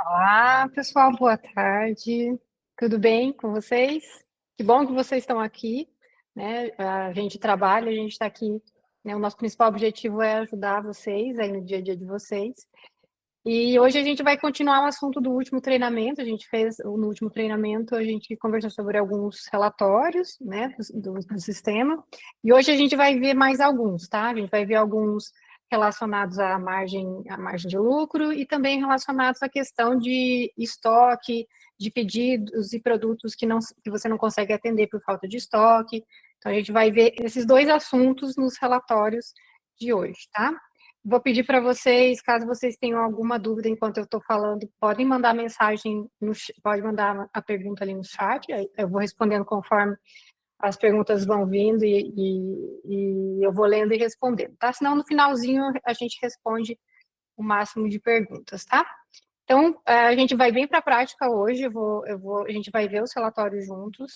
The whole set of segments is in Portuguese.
Olá, pessoal, boa tarde. Tudo bem com vocês? Que bom que vocês estão aqui, né? A gente trabalha, a gente está aqui, né? O nosso principal objetivo é ajudar vocês aí no dia a dia de vocês. E hoje a gente vai continuar o assunto do último treinamento. A gente fez no último treinamento, a gente conversou sobre alguns relatórios, né, do sistema. E hoje a gente vai ver mais alguns, tá? A gente vai ver alguns relacionados à margem de lucro e também relacionados à questão de estoque, de pedidos e produtos que você não consegue atender por falta de estoque. Então, a gente vai ver esses dois assuntos nos relatórios de hoje, tá? Vou pedir para vocês, caso vocês tenham alguma dúvida enquanto eu estou falando, podem mandar mensagem, pode mandar a pergunta ali no chat, eu vou respondendo conforme as perguntas vão vindo e eu vou lendo e respondendo, tá? Senão, no finalzinho, a gente responde o máximo de perguntas, tá? Então, a gente vai bem para a prática hoje, a gente vai ver os relatórios juntos.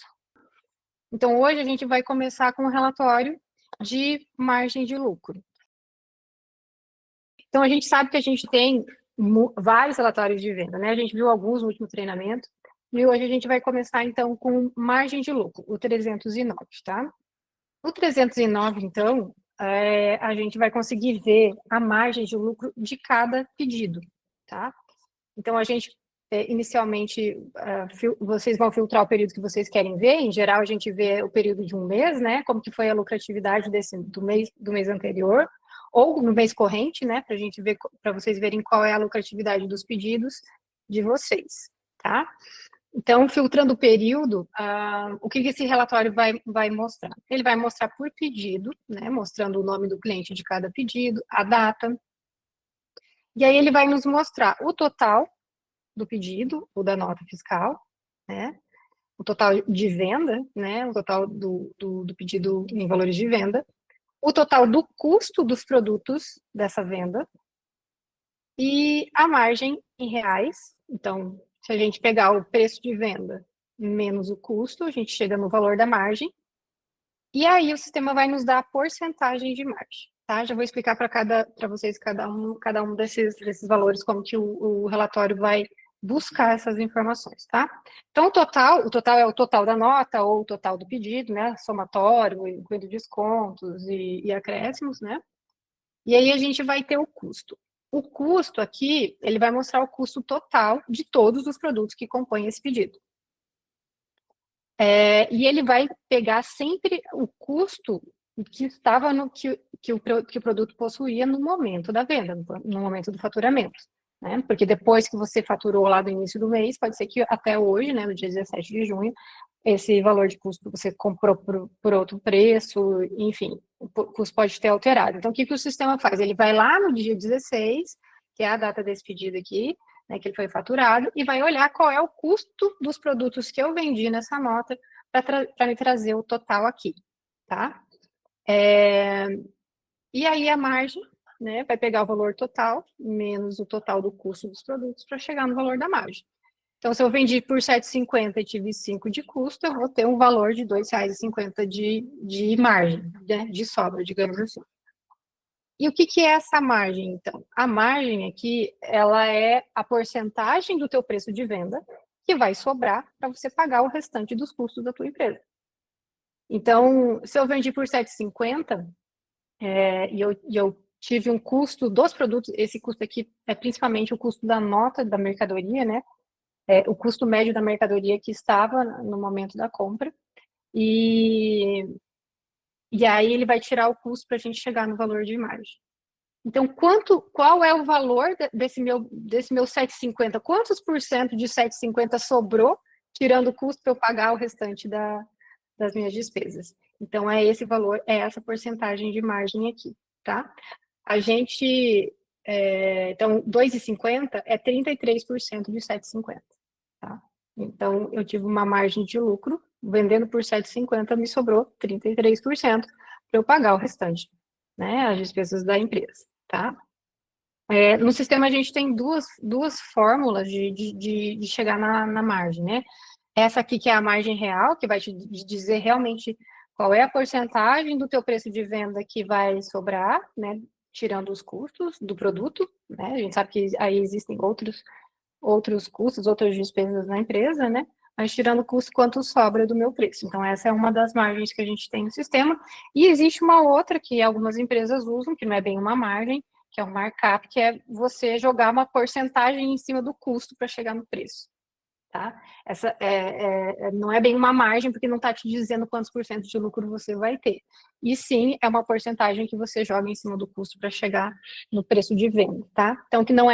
Então, hoje a gente vai começar com o relatório de margem de lucro. Então, a gente sabe que a gente tem vários relatórios de venda, né? A gente viu alguns no último treinamento, e hoje a gente vai começar, então, com margem de lucro, o 309, tá? O 309, então, a gente vai conseguir ver a margem de lucro de cada pedido, tá? Então, a gente, inicialmente, vocês vão filtrar o período que vocês querem ver, em geral, a gente vê o período de um mês, né? Como que foi a lucratividade do mês anterior, ou no mês corrente, né, para a gente ver, para vocês verem qual é a lucratividade dos pedidos de vocês, tá? Então, filtrando o período, o que esse relatório vai mostrar? Ele vai mostrar por pedido, né, mostrando o nome do cliente de cada pedido, a data, e aí ele vai nos mostrar o total do pedido, ou da nota fiscal, né, o total de venda, né, o total do pedido em valores de venda, o total do custo dos produtos dessa venda e a margem em reais. Então, se a gente pegar o preço de venda menos o custo, a gente chega no valor da margem. E aí o sistema vai nos dar a porcentagem de margem, tá? Já vou explicar para vocês cada um desses valores, como que o relatório vai buscar essas informações, tá? Então, o total é o total da nota ou o total do pedido, né? Somatório, incluindo descontos e acréscimos, né? E aí a gente vai ter o custo. O custo aqui, ele vai mostrar o custo total de todos os produtos que compõem esse pedido. E ele vai pegar sempre o custo que estava no que o produto possuía no momento da venda, no momento do faturamento. Né? Porque depois que você faturou lá do início do mês, pode ser que até hoje, né, no dia 17 de junho, esse valor de custo você comprou por outro preço, enfim, o custo pode ter alterado. Então, o que o sistema faz? Ele vai lá no dia 16, que é a data desse pedido aqui, né, que ele foi faturado, e vai olhar qual é o custo dos produtos que eu vendi nessa nota para me trazer o total aqui, tá? E aí a margem, né, vai pegar o valor total, menos o total do custo dos produtos, para chegar no valor da margem. Então, se eu vendi por R$ 7,50 e tive 5 de custo, eu vou ter um valor de R$ 2,50 de margem, né, de sobra, digamos assim. E o que é essa margem, então? A margem aqui, ela é a porcentagem do teu preço de venda que vai sobrar para você pagar o restante dos custos da tua empresa. Então, se eu vendi por R$ 7,50 e eu tive um custo dos produtos, esse custo aqui é principalmente o custo da nota da mercadoria, né? O custo médio da mercadoria que estava no momento da compra. E aí ele vai tirar o custo para a gente chegar no valor de margem. Então, qual é o valor desse meu 7,50? Quantos por cento de 7,50 sobrou, tirando o custo para eu pagar o restante das minhas despesas? Então, é esse valor, é essa porcentagem de margem aqui, tá? A gente, então, 2,50 é 33% de 7,50, tá? Então, eu tive uma margem de lucro, vendendo por 7,50 me sobrou 33% para eu pagar o restante, né, as despesas da empresa, tá? No sistema a gente tem duas fórmulas de chegar na margem, né? Essa aqui que é a margem real, que vai te dizer realmente qual é a porcentagem do teu preço de venda que vai sobrar, né, tirando os custos do produto, né? A gente sabe que aí existem outros custos, outras despesas na empresa, né? Mas tirando o custo, quanto sobra do meu preço. Então, essa é uma das margens que a gente tem no sistema. E existe uma outra que algumas empresas usam, que não é bem uma margem, que é um markup, que é você jogar uma porcentagem em cima do custo para chegar no preço. Tá? Essa não é bem uma margem, porque não está te dizendo quantos por cento de lucro você vai ter. E sim, é uma porcentagem que você joga em cima do custo para chegar no preço de venda, tá? Então, que não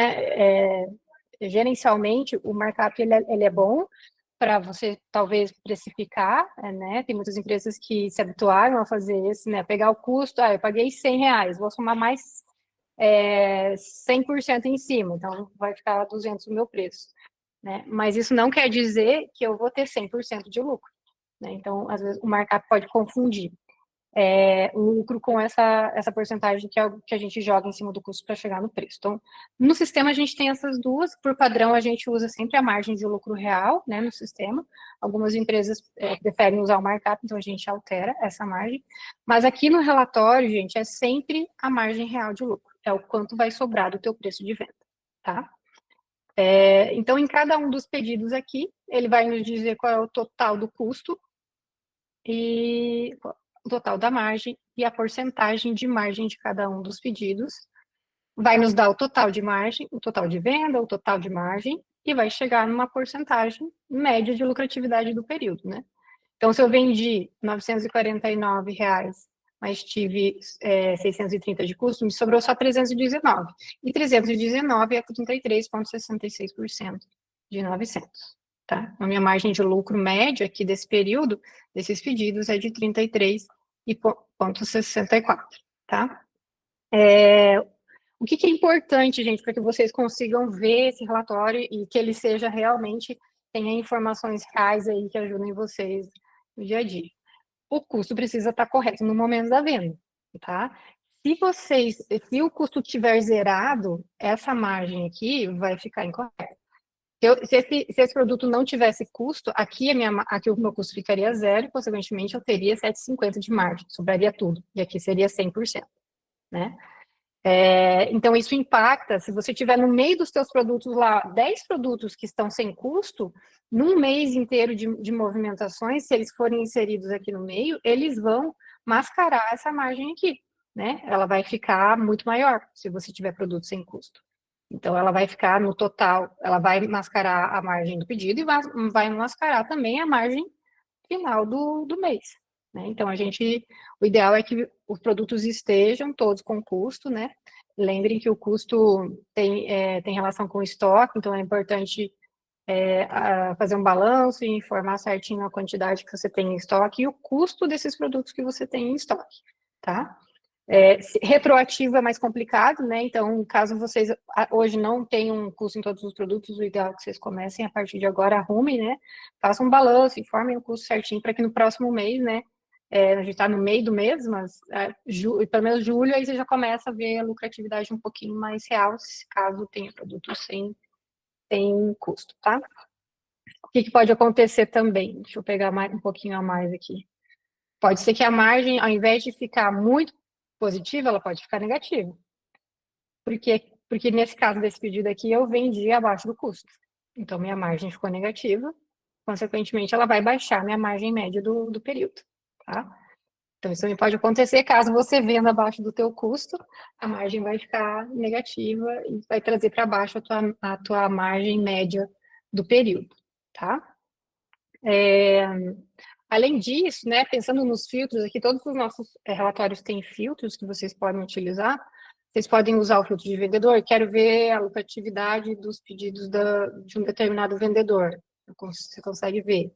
gerencialmente, o markup ele é bom para você talvez precificar, né? Tem muitas empresas que se habituaram a fazer isso, né? Pegar o custo, eu paguei R$ 100, vou somar mais 100% em cima, então vai ficar 200 o meu preço. Né? Mas isso não quer dizer que eu vou ter 100% de lucro. Né? Então, às vezes, o markup pode confundir o lucro com essa porcentagem que a gente joga em cima do custo para chegar no preço. Então, no sistema, a gente tem essas duas. Por padrão, a gente usa sempre a margem de lucro real, né, no sistema. Algumas empresas preferem usar o markup, então a gente altera essa margem. Mas aqui no relatório, gente, é sempre a margem real de lucro. É o quanto vai sobrar do teu preço de venda, tá? Então, em cada um dos pedidos aqui, ele vai nos dizer qual é o total do custo e o total da margem e a porcentagem de margem de cada um dos pedidos. Vai nos dar o total de margem, o total de venda, o total de margem e vai chegar numa porcentagem média de lucratividade do período, né? Então, se eu vendi R$ 949, mas tive 630 de custo, me sobrou só 319. E 319 é 33,66% de 900. Tá? A minha margem de lucro média aqui desse período, desses pedidos, é de 33,64. Tá? O que é importante, gente, para que vocês consigam ver esse relatório e que ele seja realmente, tenha informações reais aí que ajudem vocês no dia a dia. O custo precisa estar correto no momento da venda, tá? Se o custo estiver zerado, essa margem aqui vai ficar incorreta. Se esse produto não tivesse custo, aqui o meu custo ficaria zero, e, consequentemente, eu teria 7,50 de margem, sobraria tudo, e aqui seria 100%, né? Então, isso impacta, se você tiver no meio dos seus produtos lá, 10 produtos que estão sem custo, num mês inteiro de movimentações, se eles forem inseridos aqui no meio, eles vão mascarar essa margem aqui, né? Ela vai ficar muito maior se você tiver produto sem custo. Então, ela vai ficar no total, ela vai mascarar a margem do pedido e vai mascarar também a margem final do mês. Né? Então, o ideal é que os produtos estejam todos com custo, né? Lembrem que o custo tem relação com o estoque, então é importante fazer um balanço e informar certinho a quantidade que você tem em estoque e o custo desses produtos que você tem em estoque, tá? Retroativo é mais complicado, né? Então, caso vocês hoje não tenham um custo em todos os produtos, o ideal é que vocês comecem a partir de agora, arrumem, né? Façam um balanço, informem o custo certinho para que no próximo mês, né? A gente está no meio do mês, mas pelo menos julho, aí você já começa a ver a lucratividade um pouquinho mais real, caso tenha produto sem custo, tá? O que pode acontecer também? Deixa eu pegar um pouquinho a mais aqui. Pode ser que a margem, ao invés de ficar muito positiva, ela pode ficar negativa. Porque nesse caso desse pedido aqui, eu vendi abaixo do custo. Então, minha margem ficou negativa. Consequentemente, ela vai baixar minha margem média do período. Tá? Então, isso também pode acontecer caso você venda abaixo do teu custo, a margem vai ficar negativa e vai trazer para baixo a tua margem média do período. Tá? Além disso, né, pensando nos filtros, aqui todos os nossos relatórios têm filtros que vocês podem utilizar. Vocês podem usar o filtro de vendedor. Quero ver a lucratividade dos pedidos de um determinado vendedor. Você consegue ver.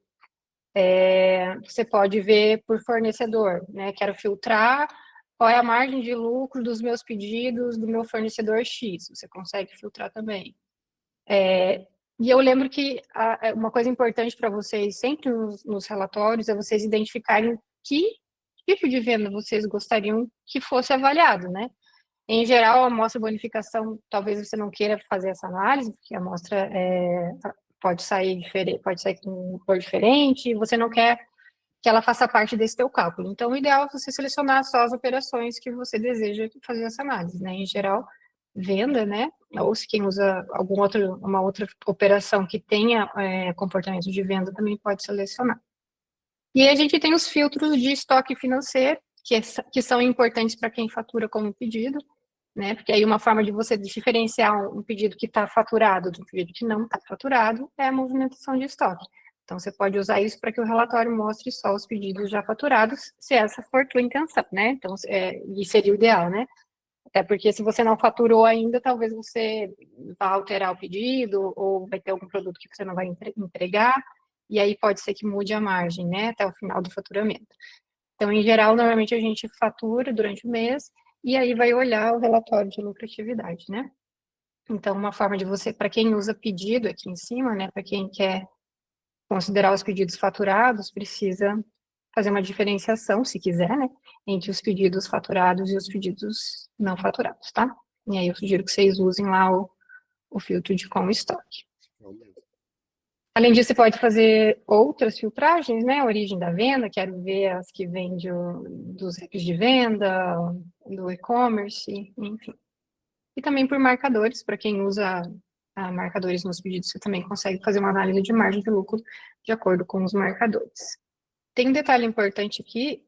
Você pode ver por fornecedor, né? Quero filtrar qual é a margem de lucro dos meus pedidos do meu fornecedor X. Você consegue filtrar também. E eu lembro que uma coisa importante para vocês, sempre nos relatórios, é vocês identificarem que tipo de venda vocês gostariam que fosse avaliado, né? Em geral, a amostra bonificação, talvez você não queira fazer essa análise, porque a amostra pode sair diferente, pode sair com um cor diferente, e você não quer que ela faça parte desse teu cálculo. Então, o ideal é você selecionar só as operações que você deseja fazer essa análise, né? Em geral, venda, né? Ou se quem usa uma outra operação que tenha comportamento de venda também pode selecionar. E aí a gente tem os filtros de estoque financeiro, que são importantes para quem fatura como pedido, né? Porque aí uma forma de você diferenciar um pedido que está faturado do pedido que não está faturado é a movimentação de estoque. Então, você pode usar isso para que o relatório mostre só os pedidos já faturados, se essa for tua intenção, né? Então, e seria o ideal, né? Até porque se você não faturou ainda, talvez você vá alterar o pedido ou vai ter algum produto que você não vai entregar, e aí pode ser que mude a margem, né, até o final do faturamento. Então, em geral, normalmente a gente fatura durante o mês e aí vai olhar o relatório de lucratividade, né? Então, uma forma de você, para quem usa pedido aqui em cima, né, para quem quer considerar os pedidos faturados, precisa fazer uma diferenciação, se quiser, né, entre os pedidos faturados e os pedidos não faturados, tá? E aí eu sugiro que vocês usem lá o filtro de com estoque. Além disso, você pode fazer outras filtragens, né? A origem da venda, quero ver as que vêm dos apps de venda, do e-commerce, enfim. E também por marcadores, para quem usa marcadores nos pedidos, você também consegue fazer uma análise de margem de lucro de acordo com os marcadores. Tem um detalhe importante aqui,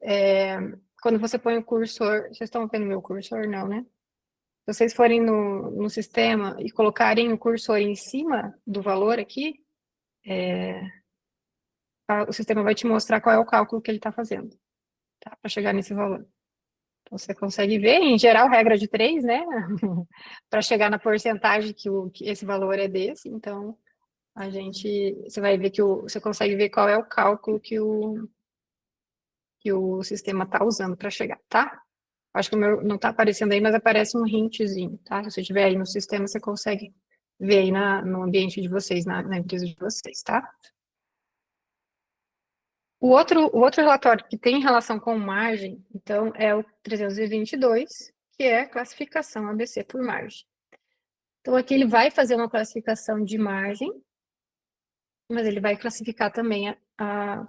quando você põe o cursor, vocês estão vendo meu cursor? Não, né? Se vocês forem no sistema e colocarem o cursor em cima do valor aqui, o sistema vai te mostrar qual é o cálculo que ele está fazendo, tá? Para chegar nesse valor. Então, você consegue ver, em geral, regra de 3, né? Para chegar na porcentagem que esse valor é desse. Então, você vai ver você consegue ver qual é o cálculo que o sistema está usando para chegar, tá? Acho que o meu não está aparecendo aí, mas aparece um hintzinho, tá? Se você estiver aí no sistema, você consegue ver aí no ambiente de vocês, na empresa de vocês, tá? O outro relatório que tem relação com margem, então, é o 322, que é a classificação ABC por margem. Então, aqui ele vai fazer uma classificação de margem, mas ele vai classificar também,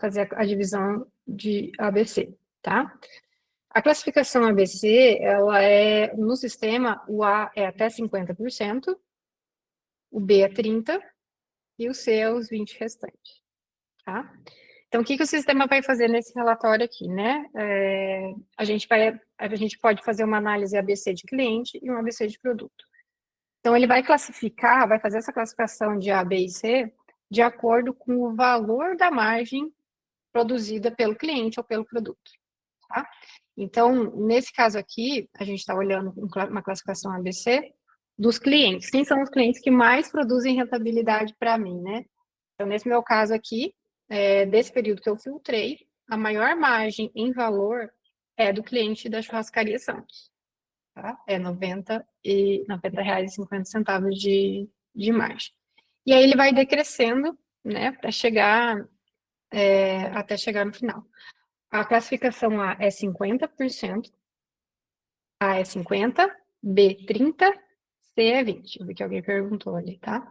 fazer a divisão de ABC, tá? A classificação ABC, ela no sistema, o A é até 50%, o B é 30% e o C é os 20% restantes, tá? Então, o que o sistema vai fazer nesse relatório aqui, né? A gente pode fazer uma análise ABC de cliente e um ABC de produto. Então, ele vai fazer essa classificação de A, B e C de acordo com o valor da margem produzida pelo cliente ou pelo produto, tá? Então, nesse caso aqui, a gente está olhando uma classificação ABC dos clientes. Quem são os clientes que mais produzem rentabilidade para mim, né? Então, nesse meu caso aqui, desse período que eu filtrei, a maior margem em valor é do cliente da churrascaria Santos. Tá? É R$90,50 de margem. E aí ele vai decrescendo, né, para até chegar no final. A classificação A é 50%, A é 50%, B 30%, C é 20%. Eu vi que alguém perguntou ali, tá?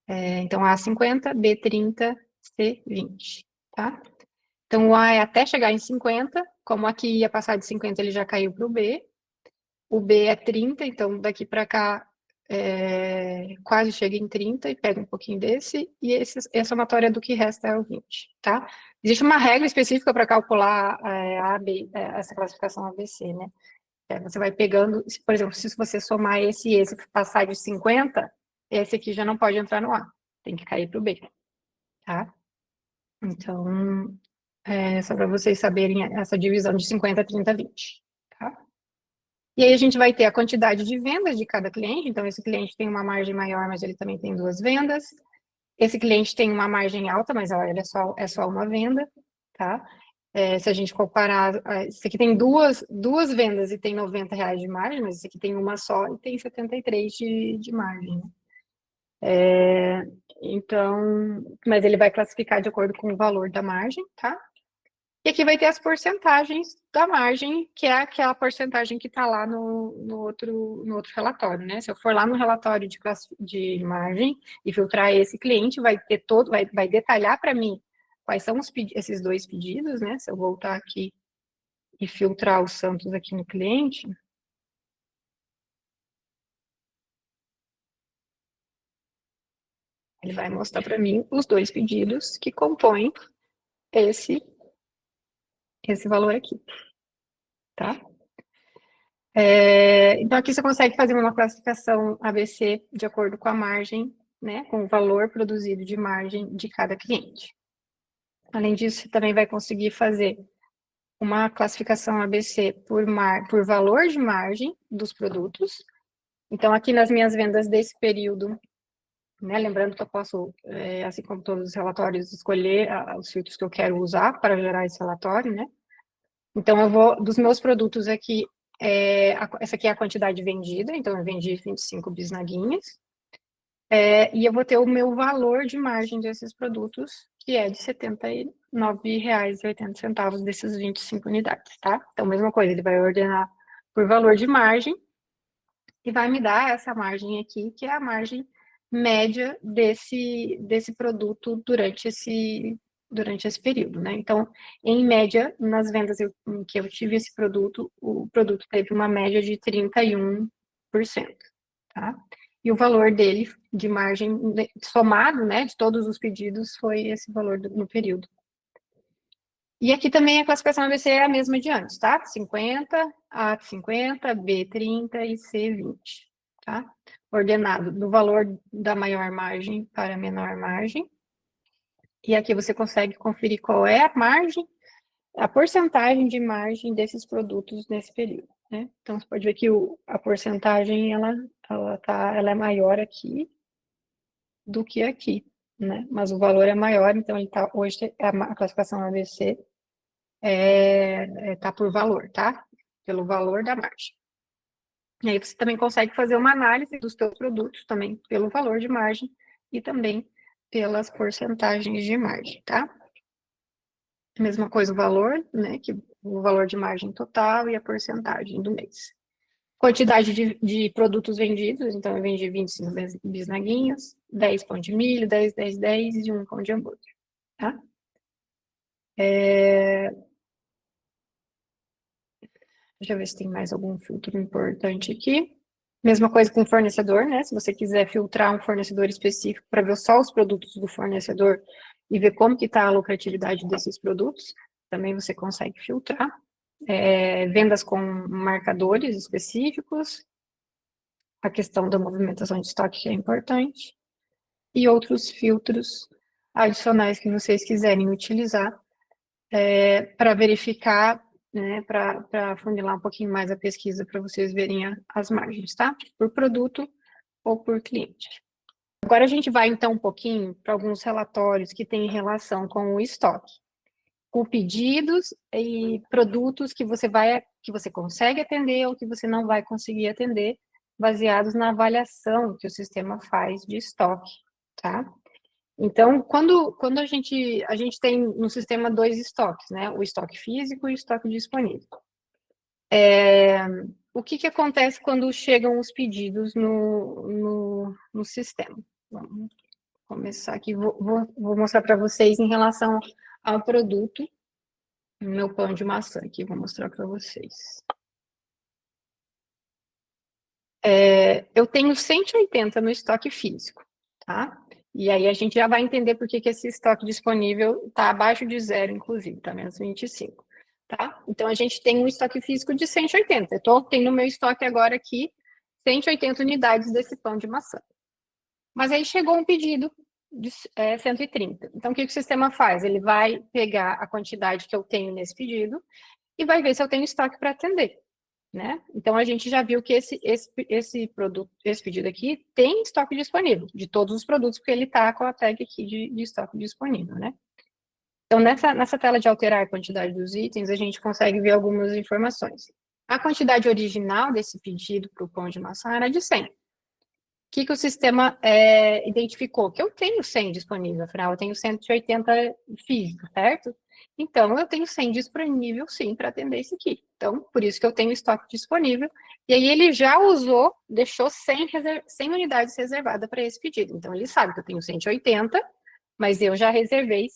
Então, A 50%, B 30%, C 20%, tá? Então, o A é até chegar em 50%, como aqui ia passar de 50%, ele já caiu para o B. O B é 30%, então daqui para cá quase chega em 30% e pega um pouquinho desse, e essa somatória do que resta é o 20%, tá? Existe uma regra específica para calcular essa classificação ABC, né? Você vai pegando, por exemplo, se você somar esse e esse passar de 50%, esse aqui já não pode entrar no A, tem que cair para o B, tá? Então, só para vocês saberem essa divisão de 50, 30, 20, tá? E aí a gente vai ter a quantidade de vendas de cada cliente, então esse cliente tem uma margem maior, mas ele também tem 2 vendas. Esse cliente tem uma margem alta, mas ele é só uma venda, tá? Se a gente comparar, esse aqui tem duas vendas e tem R$90 de margem, mas esse aqui tem uma só e tem 73 de margem. Então, mas ele vai classificar de acordo com o valor da margem, tá? E aqui vai ter as porcentagens da margem, que é aquela porcentagem que está lá no outro relatório, né? Se eu for lá no relatório de margem e filtrar esse cliente, vai detalhar para mim quais são esses 2 pedidos, né? Se eu voltar aqui e filtrar os Santos aqui no cliente, Ele vai mostrar para mim os dois pedidos que compõem esse valor aqui, tá? Então, aqui você consegue fazer uma classificação ABC de acordo com a margem, né, com o valor produzido de margem de cada cliente. Além disso, você também vai conseguir fazer uma classificação ABC por valor de margem dos produtos. Então, aqui nas minhas vendas desse período, né, lembrando que eu posso, assim como todos os relatórios, escolher os filtros que eu quero usar para gerar esse relatório, né? Então, eu vou, dos meus produtos aqui, essa aqui é a quantidade vendida, então eu vendi 25 bisnaguinhas. E eu vou ter o meu valor de margem desses produtos, que é de R$ 79,80 desses 25 unidades, tá? Então, mesma coisa, ele vai ordenar por valor de margem e vai me dar essa margem aqui, que é a margem média desse produto durante esse período, né? Então, em média, nas vendas em que eu tive esse produto, o produto teve uma média de 31%, tá? E o valor dele, de margem somado, né, de todos os pedidos, foi esse valor no período. E aqui também a classificação ABC é a mesma de antes, tá? 50, A50, B30 e C20, tá? Ordenado do valor da maior margem para a menor margem. E aqui você consegue conferir qual é a margem, a porcentagem de margem desses produtos nesse período, né? Então, você pode ver que a porcentagem, ela é maior aqui do que aqui, né? Mas o valor é maior, então ele tá, hoje a classificação ABC tá por valor, tá? Pelo valor da margem. E aí você também consegue fazer uma análise dos seus produtos também pelo valor de margem e também pelas porcentagens de margem, tá? Mesma coisa o valor, né? Que o valor de margem total e a porcentagem do mês. Quantidade de produtos vendidos, então eu vendi 25 bisnaguinhas, 10 pão de milho, 10, 10, 10 e 1 pão de hambúrguer, tá? Deixa eu ver se tem mais algum filtro importante aqui. Mesma coisa com o fornecedor, né? Se você quiser filtrar um fornecedor específico para ver só os produtos do fornecedor e ver como que está a lucratividade desses produtos, também você consegue filtrar. Vendas com marcadores específicos, a questão da movimentação de estoque que é importante, e outros filtros adicionais que vocês quiserem utilizar para verificar, né, para funilar um pouquinho mais a pesquisa, para vocês verem as margens, tá? Por produto ou por cliente. Agora a gente vai, então, um pouquinho para alguns relatórios que têm relação com o estoque, com pedidos e produtos que você consegue atender ou que você não vai conseguir atender, baseados na avaliação que o sistema faz de estoque, tá? Então, quando a gente tem no sistema dois estoques, né? O estoque físico e o estoque disponível. O que acontece quando chegam os pedidos no sistema? Vamos começar aqui, vou mostrar para vocês em relação ao produto, meu pão de maçã aqui, vou mostrar para vocês. Eu tenho 180 no estoque físico, tá? E aí a gente já vai entender por que esse estoque disponível está abaixo de zero, inclusive, tá? Menos 25, tá? Então, a gente tem um estoque físico de 180. Tenho no meu estoque agora aqui 180 unidades desse pão de maçã. Mas aí chegou um pedido de 130. Então, o que o sistema faz? Ele vai pegar a quantidade que eu tenho nesse pedido e vai ver se eu tenho estoque para atender. Né? Então, a gente já viu que esse pedido aqui tem estoque disponível, de todos os produtos, porque ele está com a tag aqui de estoque disponível, né? Então, nessa tela de alterar a quantidade dos itens, a gente consegue ver algumas informações. A quantidade original desse pedido para o pão de maçã era de 100. O que o sistema identificou? Que eu tenho 100 disponível, afinal, eu tenho 180 físico, certo? Então, eu tenho 100 disponível, sim, para atender esse aqui. Então, por isso que eu tenho estoque disponível. E aí, ele já deixou 100 unidades reservadas para esse pedido. Então, ele sabe que eu tenho 180, mas eu já reservei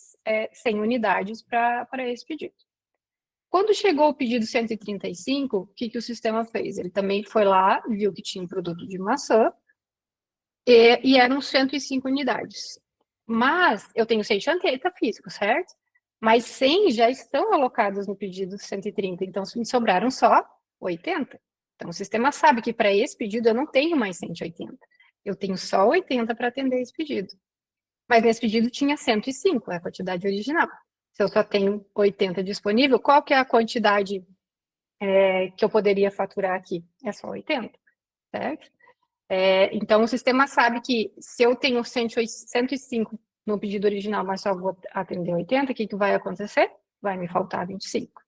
100 unidades para esse pedido. Quando chegou o pedido 135, o que o sistema fez? Ele também foi lá, viu que tinha um produto de maçã, e eram 105 unidades. Mas eu tenho 180 físicos, certo? Mas 100 já estão alocados no pedido 130, então me sobraram só 80. Então o sistema sabe que para esse pedido eu não tenho mais 180. Eu tenho só 80 para atender esse pedido. Mas nesse pedido tinha 105, é a quantidade original. Se eu só tenho 80 disponível, qual que é a quantidade que eu poderia faturar aqui? É só 80, certo? Então, o sistema sabe que se eu tenho 105 no pedido original, mas só vou atender 80, o que vai acontecer? Vai me faltar 25.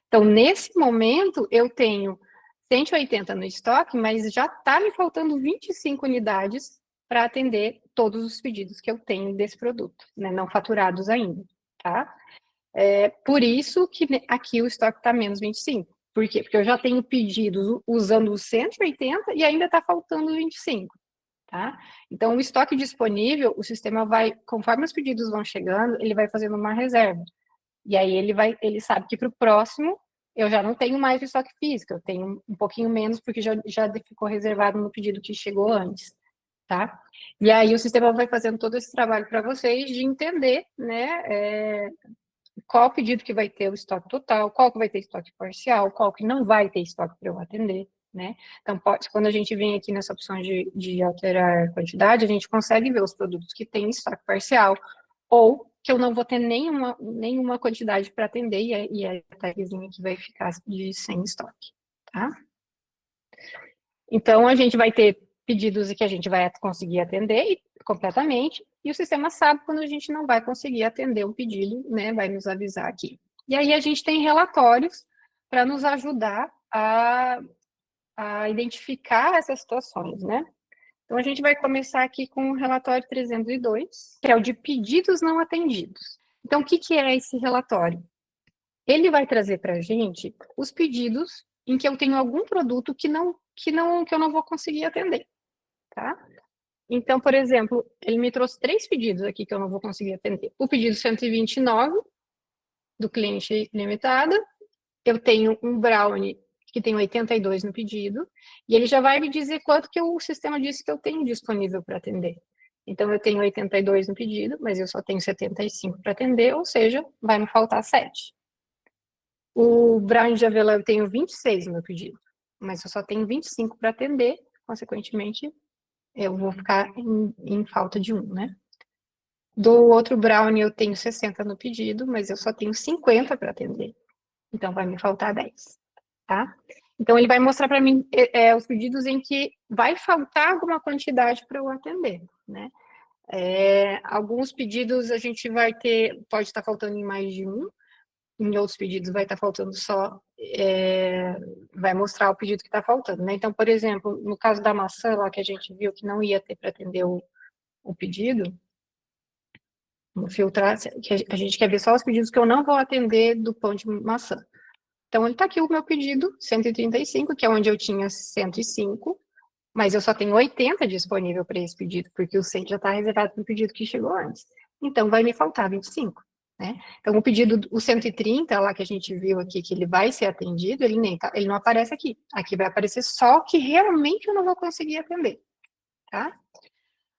Então, nesse momento, eu tenho 180 no estoque, mas já está me faltando 25 unidades para atender todos os pedidos que eu tenho desse produto, né, não faturados ainda, tá? Por isso que aqui o estoque está menos 25. Por quê? Porque eu já tenho pedidos usando os 180 e ainda está faltando 25, tá? Então, o estoque disponível, o sistema vai, conforme os pedidos vão chegando, ele vai fazendo uma reserva. E aí ele sabe que para o próximo eu já não tenho mais o estoque físico, eu tenho um pouquinho menos porque já ficou reservado no pedido que chegou antes, tá? E aí o sistema vai fazendo todo esse trabalho para vocês de entender, né, qual pedido que vai ter o estoque total, qual que vai ter estoque parcial, qual que não vai ter estoque para eu atender, né? Então, quando a gente vem aqui nessa opção de alterar quantidade, a gente consegue ver os produtos que têm estoque parcial, ou que eu não vou ter nenhuma quantidade para atender, e é a tagzinha que vai ficar de sem estoque, tá? Então, a gente vai ter pedidos que a gente vai conseguir atender completamente, e o sistema sabe quando a gente não vai conseguir atender um pedido, né, vai nos avisar aqui. E aí a gente tem relatórios para nos ajudar a identificar essas situações, né? Então, a gente vai começar aqui com o relatório 302, que é o de pedidos não atendidos. Então, o que é esse relatório? Ele vai trazer para a gente os pedidos em que eu tenho algum produto que eu não vou conseguir atender, tá? Então, por exemplo, ele me trouxe 3 pedidos aqui que eu não vou conseguir atender. O pedido 129, do cliente limitada, eu tenho um brownie que tem 82 no pedido, e ele já vai me dizer quanto que o sistema disse que eu tenho disponível para atender. Então, eu tenho 82 no pedido, mas eu só tenho 75 para atender, ou seja, vai me faltar 7. O brownie de avelã eu tenho 26 no meu pedido, mas eu só tenho 25 para atender, consequentemente, eu vou ficar em falta de 1, né? Do outro brownie eu tenho 60 no pedido, mas eu só tenho 50 para atender. Então, vai me faltar 10, tá? Então, ele vai mostrar para mim os pedidos em que vai faltar alguma quantidade para eu atender, né? Alguns pedidos a gente pode estar faltando em mais de um, em outros pedidos vai estar faltando só, vai mostrar o pedido que está faltando, né? Então, por exemplo, no caso da maçã lá que a gente viu que não ia ter para atender o pedido, vou filtrar, que a gente quer ver só os pedidos que eu não vou atender do pão de maçã. Então, ele está aqui o meu pedido, 135, que é onde eu tinha 105, mas eu só tenho 80 disponível para esse pedido, porque o 100 já está reservado para o pedido que chegou antes. Então, vai me faltar 25, né? Então, o pedido, o 130, lá que a gente viu aqui, que ele vai ser atendido, ele não aparece aqui. Aqui vai aparecer só que realmente eu não vou conseguir atender, tá?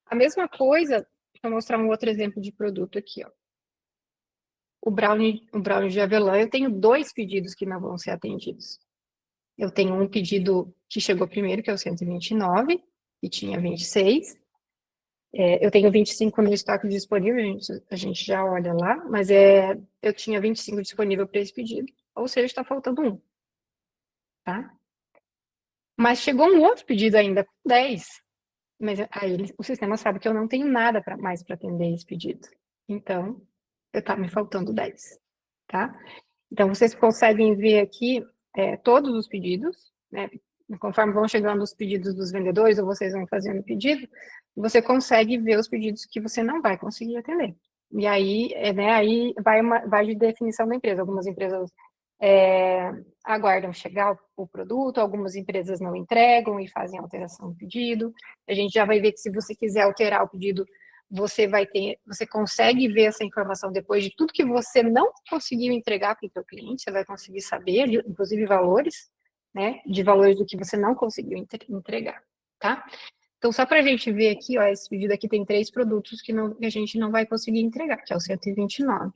A mesma coisa, deixa eu mostrar um outro exemplo de produto aqui, ó. O brownie de avelã, eu tenho 2 pedidos que não vão ser atendidos. Eu tenho um pedido que chegou primeiro, que é o 129, e tinha 26. Eu tenho 25 no estoque disponível, a gente já olha lá, mas eu tinha 25 disponível para esse pedido, ou seja, está faltando 1, tá? Mas chegou um outro pedido ainda com 10, mas aí o sistema sabe que eu não tenho nada mais para atender esse pedido. Então, está me faltando 10, tá? Então, vocês conseguem ver aqui todos os pedidos, né? Conforme vão chegando os pedidos dos vendedores, ou vocês vão fazendo pedido, você consegue ver os pedidos que você não vai conseguir atender. E aí, né, aí vai de definição da empresa. Algumas empresas aguardam chegar o produto, algumas empresas não entregam e fazem alteração do pedido. A gente já vai ver que se você quiser alterar o pedido, você consegue ver essa informação depois de tudo que você não conseguiu entregar para o seu cliente, você vai conseguir saber, inclusive valores, né, de valores do que você não conseguiu entregar, tá? Então, só para a gente ver aqui, ó, esse pedido aqui tem 3 produtos que a gente não vai conseguir entregar, que é o 129.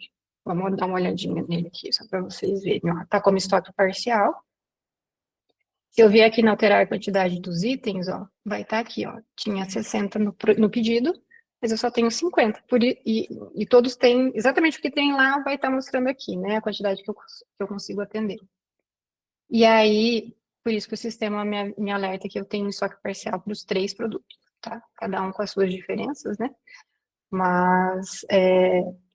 Vamos dar uma olhadinha nele aqui, só para vocês verem. Ó, tá como estoque parcial. Se eu vier aqui na alterar a quantidade dos itens, ó, vai estar aqui, ó. Tinha 60 no pedido, mas eu só tenho 50. E todos têm, exatamente o que tem lá vai estar mostrando aqui, né? A quantidade que eu consigo atender. E aí, por isso que o sistema me alerta que eu tenho estoque parcial para os 3 produtos, tá? Cada um com as suas diferenças, né? Mas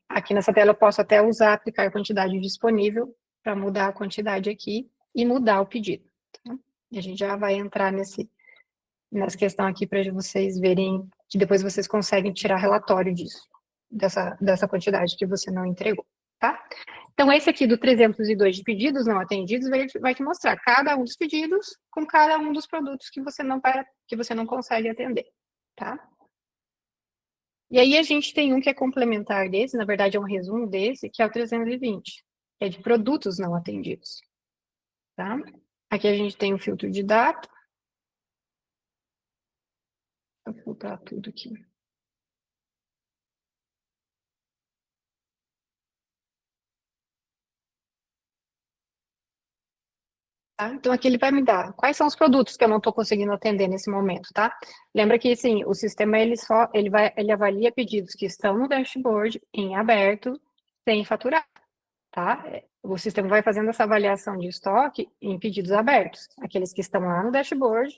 aqui nessa tela eu posso até usar, aplicar a quantidade disponível para mudar a quantidade aqui e mudar o pedido. Tá? E a gente já vai entrar nessa questão aqui para vocês verem que depois vocês conseguem tirar relatório disso, dessa quantidade que você não entregou, tá? Então, esse aqui do 302 de pedidos não atendidos vai te mostrar cada um dos pedidos com cada um dos produtos que você não consegue atender, tá? E aí a gente tem um que é complementar desse, na verdade é um resumo desse, que é o 320, que é de produtos não atendidos, tá? Aqui a gente tem o filtro de data. Vou filtrar tudo aqui. Tá? Então, aqui ele vai me dar quais são os produtos que eu não estou conseguindo atender nesse momento, tá? Lembra que, assim, o sistema, ele avalia pedidos que estão no dashboard, em aberto, sem faturar, tá? O sistema vai fazendo essa avaliação de estoque em pedidos abertos, aqueles que estão lá no dashboard,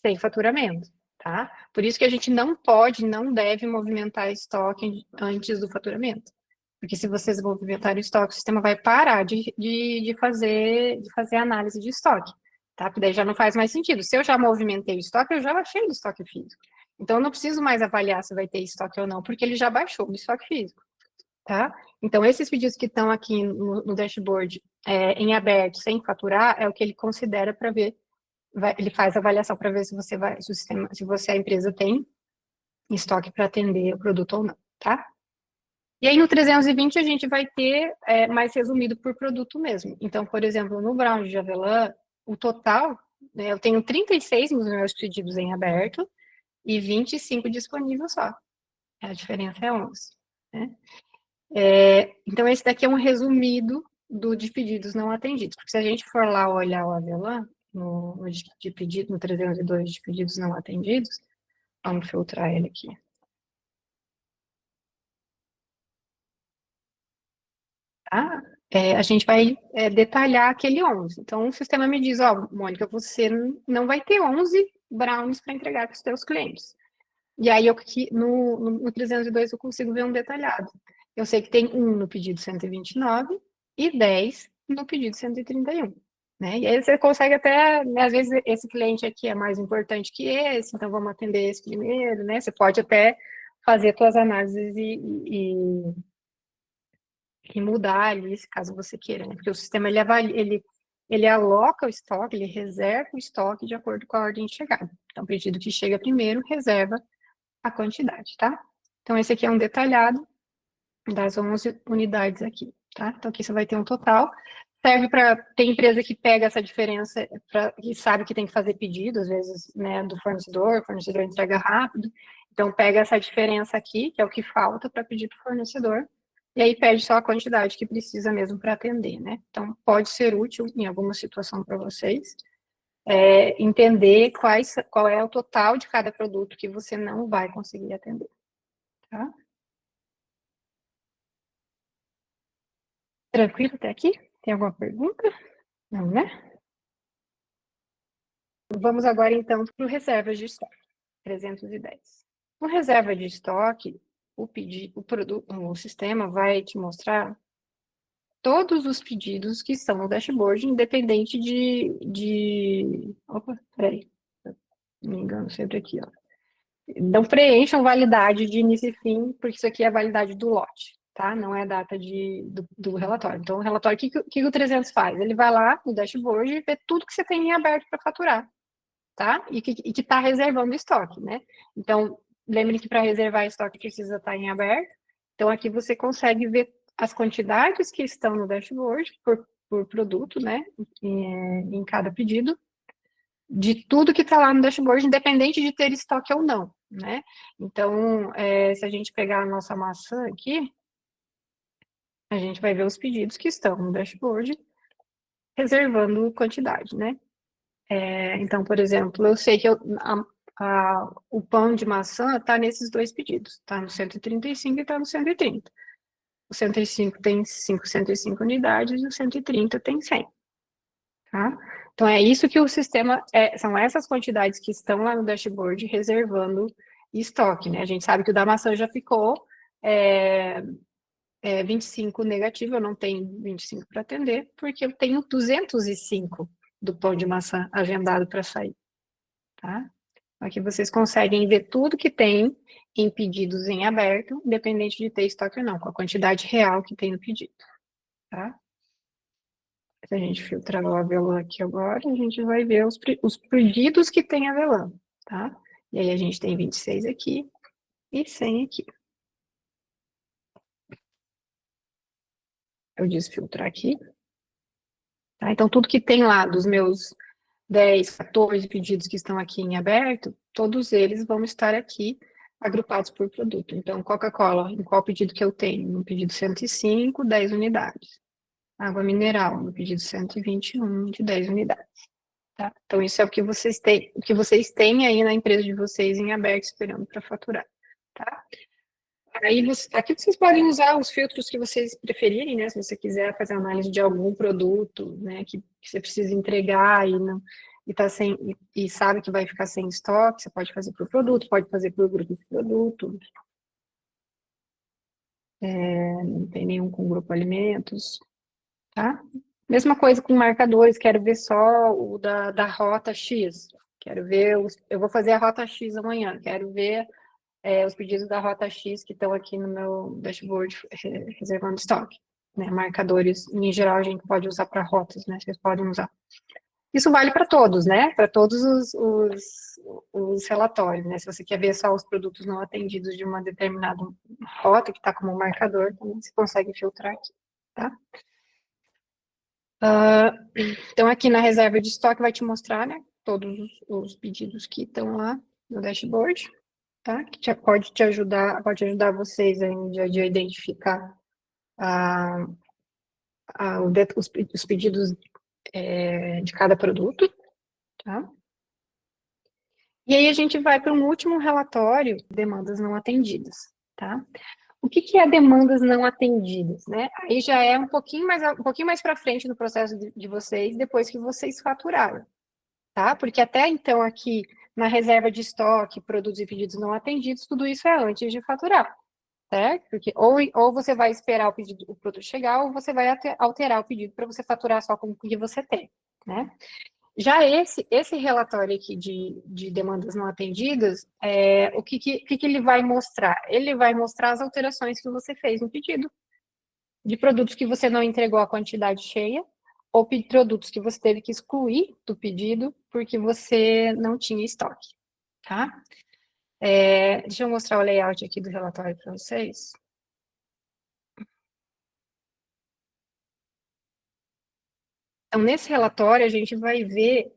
sem faturamento, tá? Por isso que a gente não pode, não deve movimentar estoque antes do faturamento. Porque se vocês movimentarem o estoque, o sistema vai parar de fazer análise de estoque, tá? Porque daí já não faz mais sentido. Se eu já movimentei o estoque, eu já baixei do estoque físico. Então, eu não preciso mais avaliar se vai ter estoque ou não, porque ele já baixou do estoque físico, tá? Então, esses pedidos que estão aqui no dashboard em aberto, sem faturar, é o que ele considera para ver, ele faz a avaliação para ver se a empresa tem estoque para atender o produto ou não, tá? E aí, no 320, a gente vai ter mais resumido por produto mesmo. Então, por exemplo, no Brown de avelã, o total, né, eu tenho 36 nos meus pedidos em aberto e 25 disponíveis só. A diferença é 11. Né? Então, esse daqui é um resumido de pedidos não atendidos. Porque se a gente for lá olhar o avelã, no 302 de pedidos não atendidos, vamos filtrar ele aqui. Tá? A gente vai detalhar aquele 11. Então, o sistema me diz, ó, Mônica, você não vai ter 11 brownies para entregar para os seus clientes. E aí, no 302, eu consigo ver um detalhado. Eu sei que tem um no pedido 129 e 10 no pedido 131. Né? E aí você consegue até, né, às vezes, esse cliente aqui é mais importante que esse, então vamos atender esse primeiro, né? Você pode até fazer suas análises e mudar ali, se caso você queira, né? Porque o sistema ele aloca o estoque, ele reserva o estoque de acordo com a ordem de chegada. Então, o pedido que chega primeiro reserva a quantidade, tá? Então, esse aqui é um detalhado das 11 unidades aqui, tá? Então, aqui você vai ter um total. Serve para ter empresa que pega essa diferença e sabe que tem que fazer pedido, às vezes, né, do fornecedor, o fornecedor entrega rápido. Então, pega essa diferença aqui, que é o que falta para pedir para o fornecedor, e aí pede só a quantidade que precisa mesmo para atender, né? Então, pode ser útil em alguma situação para vocês, entender qual é o total de cada produto que você não vai conseguir atender, tá? Tranquilo até aqui? Tem alguma pergunta? Não, né? Vamos agora, então, para o reservas de estoque, 310. No reserva de estoque, o sistema vai te mostrar todos os pedidos que estão no dashboard, independente Opa, peraí. Me engano sempre aqui, ó. Não preencham validade de início e fim, porque isso aqui é a validade do lote, tá? Não é a data do relatório. Então, o relatório, o que o 300 faz? Ele vai lá no dashboard e vê tudo que você tem em aberto para faturar, tá? E que está reservando estoque, né? Então, lembre que para reservar estoque precisa estar em aberto. Então, aqui você consegue ver as quantidades que estão no dashboard por produto, né? Em cada pedido, de tudo que está lá no dashboard, independente de ter estoque ou não, né? Então, se a gente pegar a nossa maçã aqui, a gente vai ver os pedidos que estão no dashboard, reservando quantidade, né? Então, por exemplo, eu sei que o pão de maçã está nesses dois pedidos, está no 135 e está no 130. O 105 tem 105 unidades e o 130 tem 100, tá? Então, é isso que o sistema, são essas quantidades que estão lá no dashboard reservando estoque, né? A gente sabe que o da maçã já ficou 25 negativo, eu não tenho 25 para atender, porque eu tenho 205 do pão de maçã agendado para sair, tá? Aqui vocês conseguem ver tudo que tem em pedidos em aberto, independente de ter estoque ou não, com a quantidade real que tem no pedido, tá? Se a gente filtrar o avelã aqui agora, a gente vai ver os pedidos que tem avelã, tá? E aí a gente tem 26 aqui e 100 aqui. Eu desfiltrar aqui. Tá? Então, tudo que tem lá dos meus 10, 14 pedidos que estão aqui em aberto, todos eles vão estar aqui agrupados por produto. Então, Coca-Cola, em qual pedido que eu tenho? No pedido 105, 10 unidades. Água mineral, no pedido 121, de 10 unidades. Tá? Então, isso é o que vocês têm aí na empresa de vocês em aberto, esperando para faturar. Tá? Aí, aqui vocês podem usar os filtros que vocês preferirem, né? Se você quiser fazer análise de algum produto, né, que você precisa entregar e não tá sem e sabe que vai ficar sem estoque, você pode fazer por produto, pode fazer por grupo de produto. Não tem nenhum com grupo alimentos, tá? Mesma coisa com marcadores, quero ver só o da rota X. Quero ver, eu vou fazer a rota X amanhã, quero ver os pedidos da rota X que estão aqui no meu dashboard reservando estoque. Né? Marcadores, em geral, a gente pode usar para rotas, né? Vocês podem usar. Isso vale para todos, né? Para todos os relatórios, né? Se você quer ver só os produtos não atendidos de uma determinada rota, que está como marcador, também você consegue filtrar aqui, tá? Então, aqui na reserva de estoque vai te mostrar, né? Todos os pedidos que estão lá no dashboard, tá? Que pode ajudar vocês aí no dia a dia a identificar os pedidos de cada produto, tá? E aí a gente vai para um último relatório, demandas não atendidas, tá? O que é demandas não atendidas, né? Aí já é um pouquinho mais para frente no processo de vocês, depois que vocês faturaram, tá? Porque até então aqui na reserva de estoque, produtos e pedidos não atendidos, tudo isso é antes de faturar, certo? Porque ou você vai esperar o produto chegar, ou você vai alterar o pedido para você faturar só com o que você tem, né? Já esse relatório aqui de demandas não atendidas, o que ele vai mostrar? Ele vai mostrar as alterações que você fez no pedido, de produtos que você não entregou a quantidade cheia, ou produtos que você teve que excluir do pedido porque você não tinha estoque, tá? Deixa eu mostrar o layout aqui do relatório para vocês. Então, nesse relatório, a gente vai ver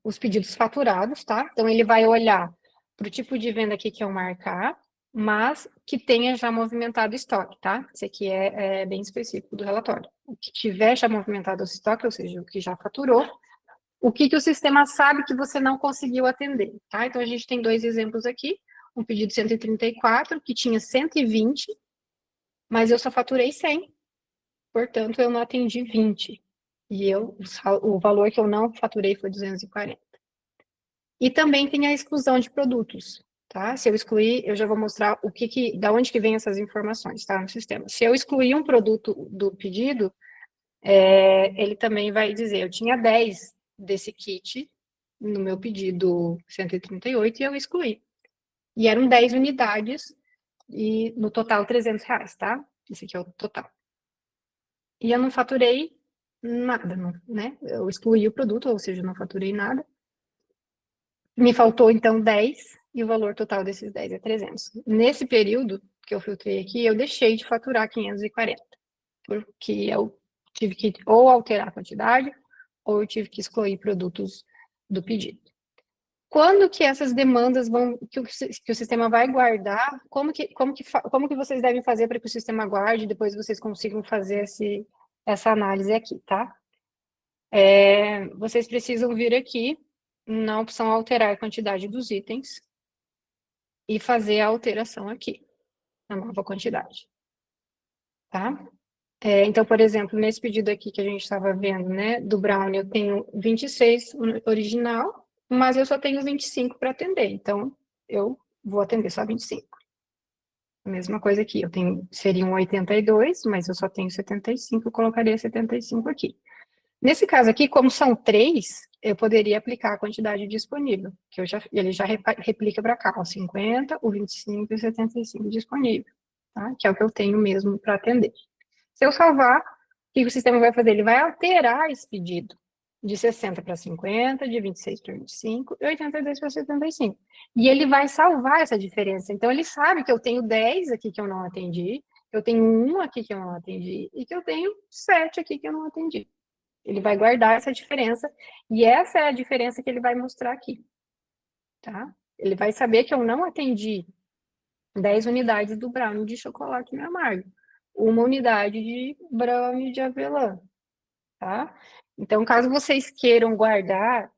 os pedidos faturados, tá? Então, ele vai olhar para o tipo de venda aqui que eu marcar, mas que tenha já movimentado estoque, tá? Esse aqui é bem específico do relatório. O que tiver já movimentado o estoque, ou seja, o que já faturou, o que o sistema sabe que você não conseguiu atender, tá? Então, a gente tem dois exemplos aqui. Um pedido 134, que tinha 120, mas eu só faturei 100. Portanto, eu não atendi 20. E o valor que eu não faturei foi 240. E também tem a exclusão de produtos, tá? Se eu excluir, eu já vou mostrar da onde que vem essas informações, tá? No sistema. Se eu excluir um produto do pedido, ele também vai dizer, eu tinha 10 desse kit no meu pedido 138 e eu excluí. E eram 10 unidades e no total R$ 300, tá? Esse aqui é o total. E eu não faturei nada, né? Eu excluí o produto, ou seja, não faturei nada. Me faltou, então, 10, e o valor total desses 10 é 300. Nesse período que eu filtrei aqui, eu deixei de faturar 540, porque eu tive que ou alterar a quantidade, ou eu tive que excluir produtos do pedido. Quando que essas demandas vão, que o sistema vai guardar, como que vocês devem fazer para que o sistema guarde e depois vocês consigam fazer essa análise aqui, tá? Vocês precisam vir aqui na opção alterar a quantidade dos itens e fazer a alteração aqui, na nova quantidade, tá? Então, por exemplo, nesse pedido aqui que a gente estava vendo, né, do brownie, eu tenho 26 original, mas eu só tenho 25 para atender, então eu vou atender só 25. A mesma coisa aqui, seriam 82, mas eu só tenho 75, eu colocaria 75 aqui. Nesse caso aqui, como são 3, eu poderia aplicar a quantidade disponível, que ele já replica para cá, o 50, o 25 e o 75 disponível, tá? Que é o que eu tenho mesmo para atender. Se eu salvar, o que o sistema vai fazer? Ele vai alterar esse pedido de 60 para 50, de 26 para 25 e 82 para 75. E ele vai salvar essa diferença. Então, ele sabe que eu tenho 10 aqui que eu não atendi, que eu tenho 1 aqui que eu não atendi e que eu tenho 7 aqui que eu não atendi. Ele vai guardar essa diferença e essa é a diferença que ele vai mostrar aqui, tá? Ele vai saber que eu não atendi 10 unidades do brownie de chocolate meio amargo, 1 unidade de brownie de avelã, tá? Então, caso vocês queiram guardar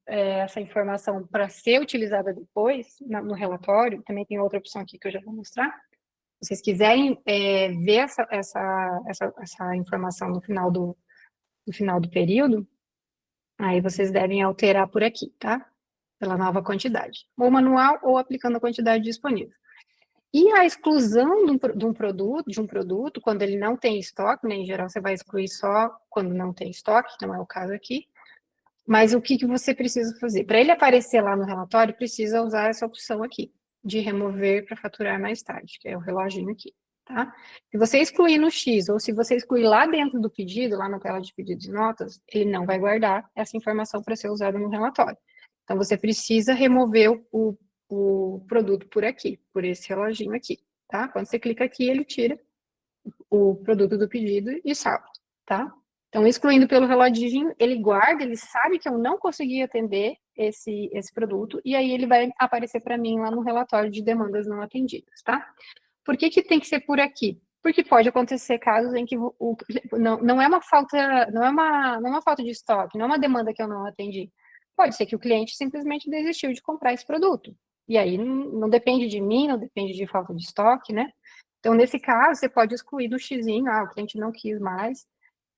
essa informação para ser utilizada depois, no relatório, também tem outra opção aqui que eu já vou mostrar. Se vocês quiserem ver essa informação no final do período, aí vocês devem alterar por aqui, tá? Pela nova quantidade. Ou manual ou aplicando a quantidade disponível. E a exclusão de um produto, quando ele não tem estoque, né, em geral você vai excluir só quando não tem estoque, não é o caso aqui, mas o que você precisa fazer? Para ele aparecer lá no relatório, precisa usar essa opção aqui, de remover para faturar mais tarde, que é o reloginho aqui, tá? Se você excluir no X, ou se você excluir lá dentro do pedido, lá na tela de pedidos e notas, ele não vai guardar essa informação para ser usada no relatório. Então, você precisa remover o produto por aqui, por esse reloginho aqui, tá? Quando você clica aqui, ele tira o produto do pedido e salva, tá? Então, excluindo pelo reloginho, ele guarda, ele sabe que eu não consegui atender esse produto, e aí ele vai aparecer para mim lá no relatório de demandas não atendidas, tá? Por que tem que ser por aqui? Porque pode acontecer casos em que não é uma falta, não é uma falta de estoque, não é uma demanda que eu não atendi. Pode ser que o cliente simplesmente desistiu de comprar esse produto. E aí não depende de mim, não depende de falta de estoque, né? Então, nesse caso, você pode excluir do xizinho, o cliente não quis mais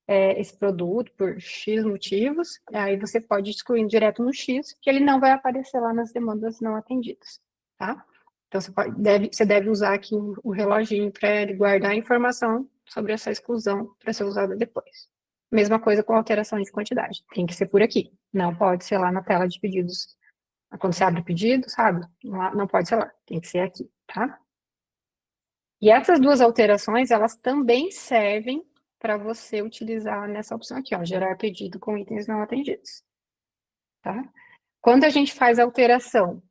esse produto por X motivos, aí você pode excluir direto no X, que ele não vai aparecer lá nas demandas não atendidas, tá? Então, você deve usar aqui o reloginho para ele guardar a informação sobre essa exclusão para ser usada depois. Mesma coisa com alteração de quantidade, tem que ser por aqui, não pode ser lá na tela de pedidos. Quando você abre o pedido, sabe? Não pode ser lá, tem que ser aqui, tá? E essas duas alterações, elas também servem para você utilizar nessa opção aqui, ó, gerar pedido com itens não atendidos, tá? Quando a gente faz a alteração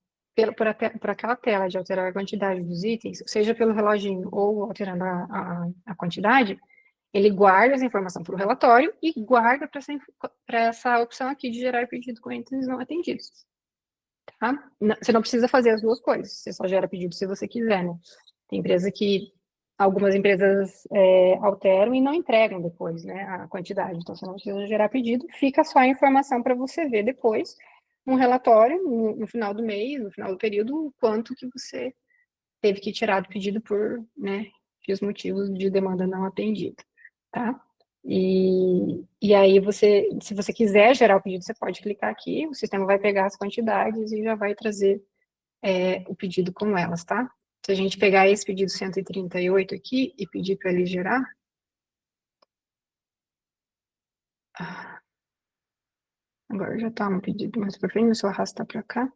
por aquela tela de alterar a quantidade dos itens, seja pelo reloginho ou alterando a quantidade, ele guarda essa informação para o relatório e guarda para essa opção aqui de gerar pedido com itens não atendidos, tá? Você não precisa fazer as duas coisas, você só gera pedido se você quiser, né? Tem algumas empresas alteram e não entregam depois, né, a quantidade. Então, você não precisa gerar pedido, fica só a informação para você ver depois, um relatório, no final do mês, no final do período, o quanto que você teve que tirar do pedido por, né, X motivos de demanda não atendida, tá? E aí, se você quiser gerar o pedido, você pode clicar aqui, o sistema vai pegar as quantidades e já vai trazer o pedido com elas, tá? Se a gente pegar esse pedido 138 aqui e pedir para ele gerar, agora já está no pedido mais para frente, se eu arrastar para cá,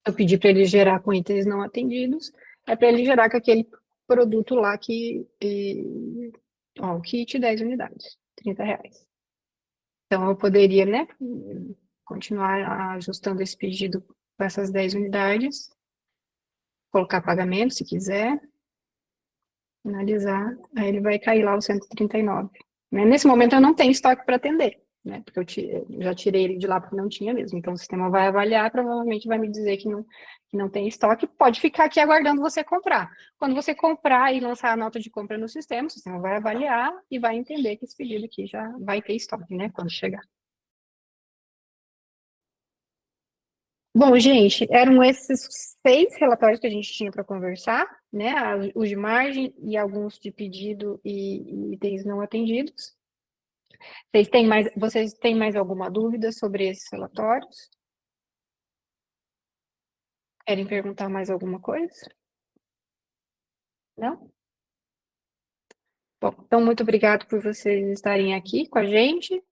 eu pedi para ele gerar com itens não atendidos, é para ele gerar com aquele produto lá ó, o kit 10 unidades, R$30. Então, eu poderia, né, continuar ajustando esse pedido com essas 10 unidades, colocar pagamento, se quiser, finalizar, aí ele vai cair lá o 139. Né? Nesse momento, eu não tenho estoque para atender. né? Porque eu já tirei ele de lá porque não tinha mesmo. Então, o sistema vai avaliar, provavelmente vai me dizer que não tem estoque, pode ficar aqui aguardando você comprar. Quando você comprar e lançar a nota de compra no sistema, o sistema vai avaliar e vai entender que esse pedido aqui já vai ter estoque, né? Quando chegar. Bom, gente, eram esses 6 relatórios que a gente tinha para conversar, né? Os de margem e alguns de pedido e itens não atendidos. Vocês têm mais alguma dúvida sobre esses relatórios? Querem perguntar mais alguma coisa? Não? Bom, então muito obrigado por vocês estarem aqui com a gente.